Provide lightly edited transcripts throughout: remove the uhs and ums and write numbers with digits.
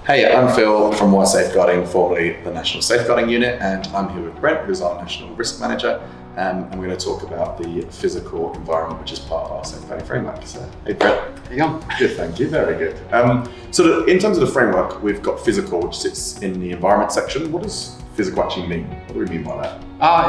Hey, I'm Phil from Wire Safeguarding, formerly the National Safeguarding Unit, and I'm here with Brent, who's our National Risk Manager, and we're going to talk about the physical environment, which is part of our safeguarding framework. So, hey Brent. There you go. Good, thank you, very good. In terms of the framework, we've got physical, which sits in the environment section. What does physical actually mean? What do we mean by that?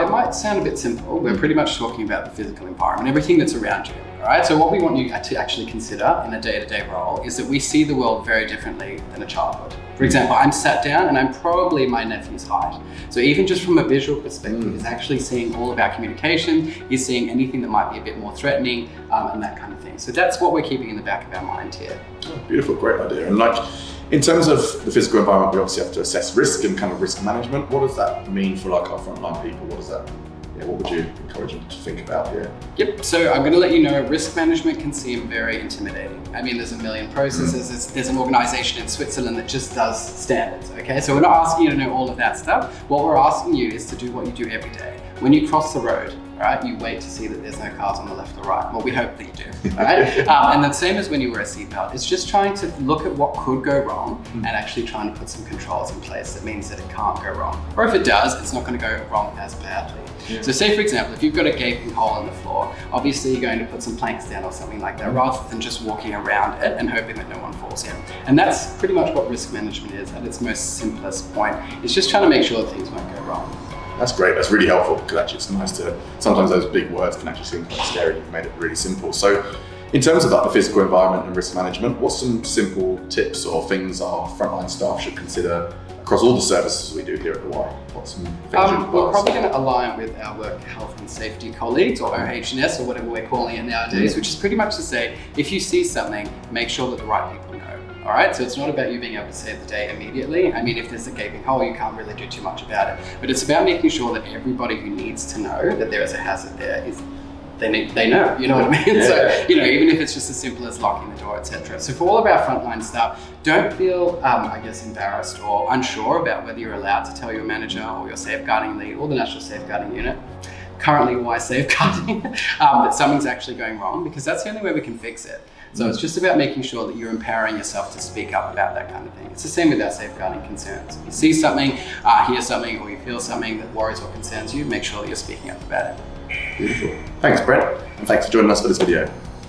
It might sound a bit simple. We're pretty much talking about the physical environment, everything that's around you. All right. So what we want you to actually consider in a day-to-day role is that we see the world very differently than a child would. For example, I'm sat down and I'm probably my nephew's height. So even just from a visual perspective, he's actually seeing all of our communication, he's seeing anything that might be a bit more threatening and that kind of thing. So that's what we're keeping in the back of our mind here. Oh, beautiful, great idea. And in terms of the physical environment, we obviously have to assess risk and kind of risk management. What does that mean for our frontline people? What would you encourage them to think about here? Yep, so I'm going to let you know risk management can seem very intimidating. I mean, there's a million processes. There's an organization in Switzerland that just does standards, okay? So we're not asking you to know all of that stuff. What we're asking you is to do what you do every day. When you cross the road, right, you wait to see that there's no cars on the left or right. Well, we hope that you do, right? And the same as when you wear a seatbelt. It's just trying to look at what could go wrong and actually trying to put some controls in place that means that it can't go wrong. Or if it does, it's not going to go wrong as badly. Yeah. So say, for example, if you've got a gaping hole in the floor, obviously you're going to put some planks down or something like that rather than just walking around it and hoping that no one falls in. And that's pretty much what risk management is at its most simplest point. It's just trying to make sure that things won't go wrong. That's great, that's really helpful because actually it's nice to, sometimes those big words can actually seem quite scary. You've made it really simple. So in terms of the physical environment and risk management, what's some simple tips or things our frontline staff should consider across all the services we do here at the Y? What's some things we're probably going to align with our work health and safety colleagues, or OH&S, or whatever we're calling it nowadays, which is pretty much to say, if you see something, make sure that the right people know. All right, so it's not about you being able to save the day immediately. I mean, if there's a gaping hole, you can't really do too much about it. But it's about making sure that everybody who needs to know that there is a hazard there they know, you know what I mean? Yeah. So, even if it's just as simple as locking the door, etc. So for all of our frontline staff, don't feel, embarrassed or unsure about whether you're allowed to tell your manager or your safeguarding lead or the National Safeguarding Unit, currently Why Safeguarding, that something's actually going wrong, because that's the only way we can fix it. So it's just about making sure that you're empowering yourself to speak up about that kind of thing. It's the same with our safeguarding concerns. If you see something, hear something, or you feel something that worries or concerns you, make sure that you're speaking up about it. Beautiful. Thanks, Brent, and thanks for joining us for this video.